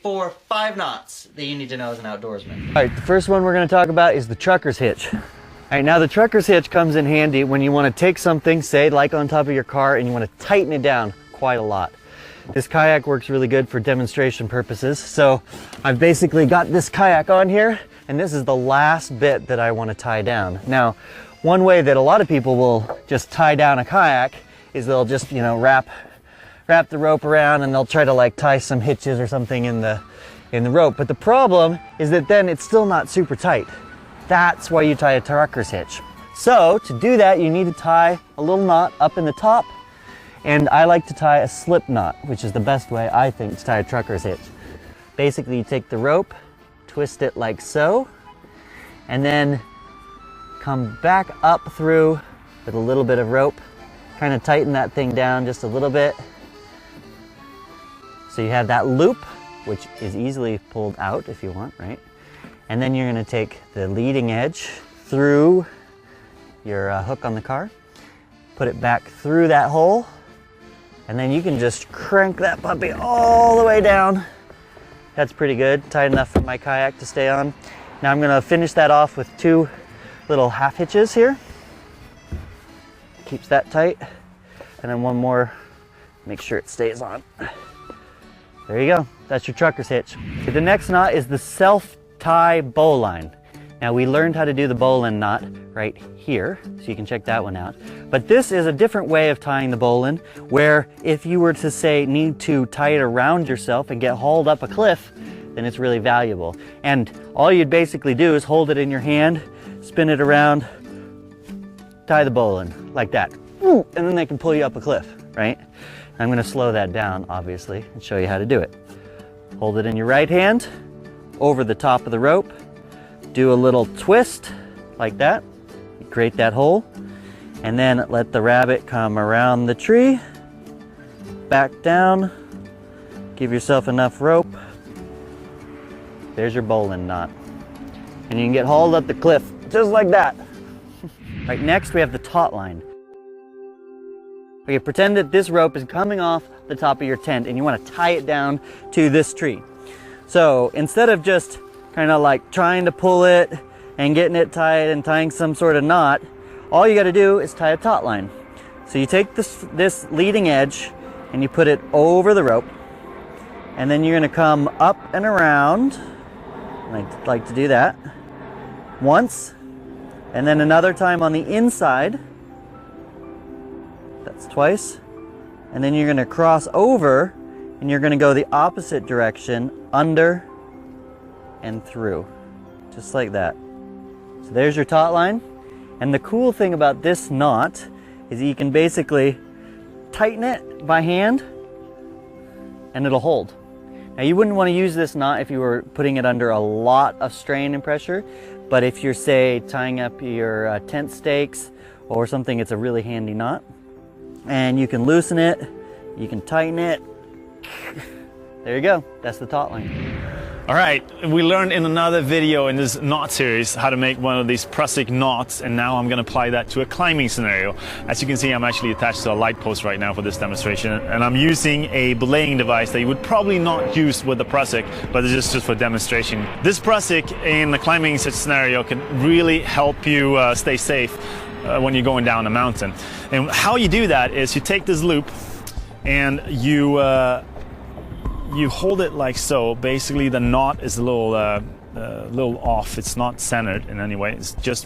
4, 5 knots that you need to know as an outdoorsman. All right, the first one we're going to talk about is the trucker's hitch. All right, now the trucker's hitch comes in handy when you want to take something, say like on top of your car, and you want to tighten it down quite a lot. This kayak works really good for demonstration purposes. So I've basically got this kayak on here, and this is the last bit that I want to tie down. Now, one way that a lot of people will just tie down a kayak is they'll just, you know, wrap the rope around, and they'll try to like tie some hitches or something in the rope. But the problem is that then it's still not super tight. That's why you tie a trucker's hitch. So to do that, you need to tie a little knot up in the top. And I like to tie a slip knot, which is the best way, I think, to tie a trucker's hitch. Basically, you take the rope, twist it like so, and then come back up through with a little bit of rope. Kind of tighten that thing down just a little bit. So you have that loop, which is easily pulled out if you want, right? And then you're going to take the leading edge through your hook on the car, put it back through that hole, and then you can just crank that puppy all the way down. That's pretty good, tight enough for my kayak to stay on. Now I'm gonna finish that off with 2 little half hitches here. Keeps that tight. And then one more, make sure it stays on. There you go, that's your trucker's hitch. Okay, the next knot is the self-tie bowline. Now we learned how to do the bowline knot right here, so you can check that one out. But this is a different way of tying the bowline, where if you were to say need to tie it around yourself and get hauled up a cliff, then it's really valuable. And all you'd basically do is hold it in your hand, spin it around, tie the bowline like that, and then they can pull you up a cliff, right? I'm going to slow that down, obviously, and show you how to do it. Hold it in your right hand, over the top of the rope, do a little twist like that, create that hole, and then let the rabbit come around the tree, back down, give yourself enough rope. There's your bowline knot. And you can get hauled up the cliff, just like that. Right, next we have the taut line. Okay, pretend that this rope is coming off the top of your tent and you want to tie it down to this tree. So instead of just kind of like trying to pull it and getting it tied and tying some sort of knot, all you got to do is tie a taut line. So you take this leading edge and you put it over the rope, and then you're going to come up and around. I'd like to do that once, and then another time on the inside. That's twice. And then you're going to cross over and you're going to go the opposite direction, under and through, just like that. So there's your taut line. And the cool thing about this knot is that you can basically tighten it by hand and it'll hold. Now you wouldn't want to use this knot if you were putting it under a lot of strain and pressure, but if you're, say, tying up your tent stakes or something, it's a really handy knot. And you can loosen it, you can tighten it. There you go, that's the taut line. All right, we learned in another video in this knot series how to make one of these prusik knots, and now I'm going to apply that to a climbing scenario. As you can see, I'm actually attached to a light post right now for this demonstration, and I'm using a belaying device that you would probably not use with the prusik, but it's just for demonstration. This prusik in the climbing scenario can really help you stay safe when you're going down a mountain. And how you do that is you take this loop and you hold it like so. Basically, the knot is a little off. It's not centered in any way. It's just,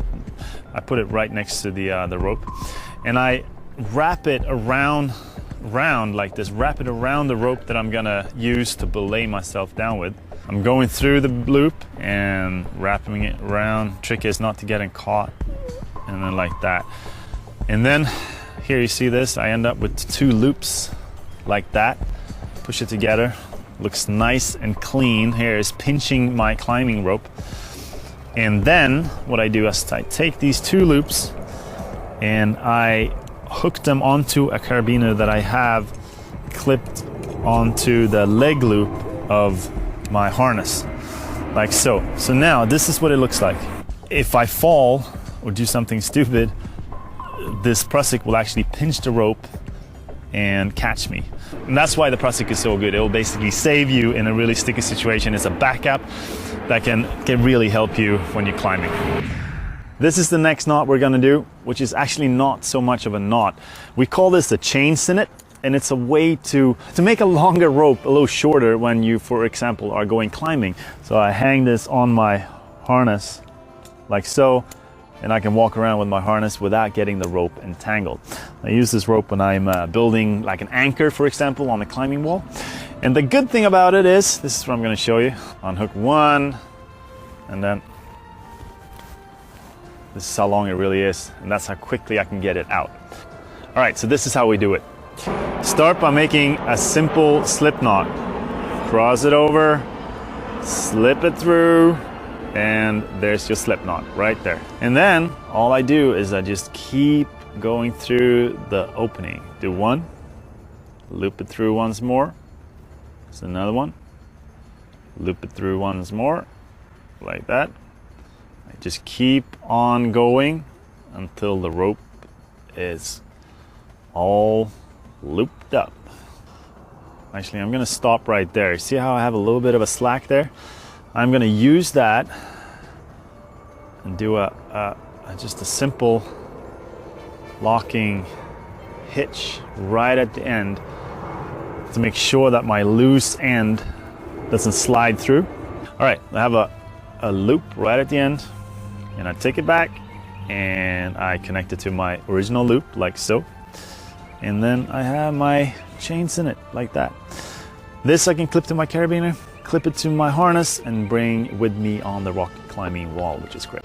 I put it right next to the rope, and I wrap it around like this. Wrap it around the rope that I'm gonna use to belay myself down with. I'm going through the loop and wrapping it around. Trick is not to get it caught, and then like that. And then here you see this. I end up with 2 loops like that. Push it together. Looks nice and clean. Here is pinching my climbing rope. And then what I do is I take these 2 loops and I hook them onto a carabiner that I have clipped onto the leg loop of my harness, like so. So now this is what it looks like. If I fall or do something stupid, this prusik will actually pinch the rope and catch me. And that's why the prusik is so good. It will basically save you in a really sticky situation. It's a backup that can really help you when you're climbing. This is the next knot we're gonna do, which is actually not so much of a knot. We call this the chain sinnet, and it's a way to make a longer rope a little shorter when you, for example, are going climbing. So I hang this on my harness like so, and I can walk around with my harness without getting the rope entangled. I use this rope when I'm building like an anchor, for example, on a climbing wall. And the good thing about it is, this is what I'm going to show you. On hook one, and then this is how long it really is, and that's how quickly I can get it out. All right, so this is how we do it. Start by making a simple slip knot. Cross it over, slip it through, and there's your slip knot right there. And then all I do is I just keep going through the opening. Do one, loop it through once more. There's another one. Loop it through once more, like that. I just keep on going until the rope is all looped up. Actually, I'm gonna stop right there. See how I have a little bit of a slack there? I'm gonna use that and do just a simple locking hitch right at the end to make sure that my loose end doesn't slide through. All right, I have a loop right at the end, and I take it back and I connect it to my original loop like so. And then I have my chain sinnet like that. This I can clip to my carabiner, clip it to my harness, and bring with me on the rock climbing wall, which is great.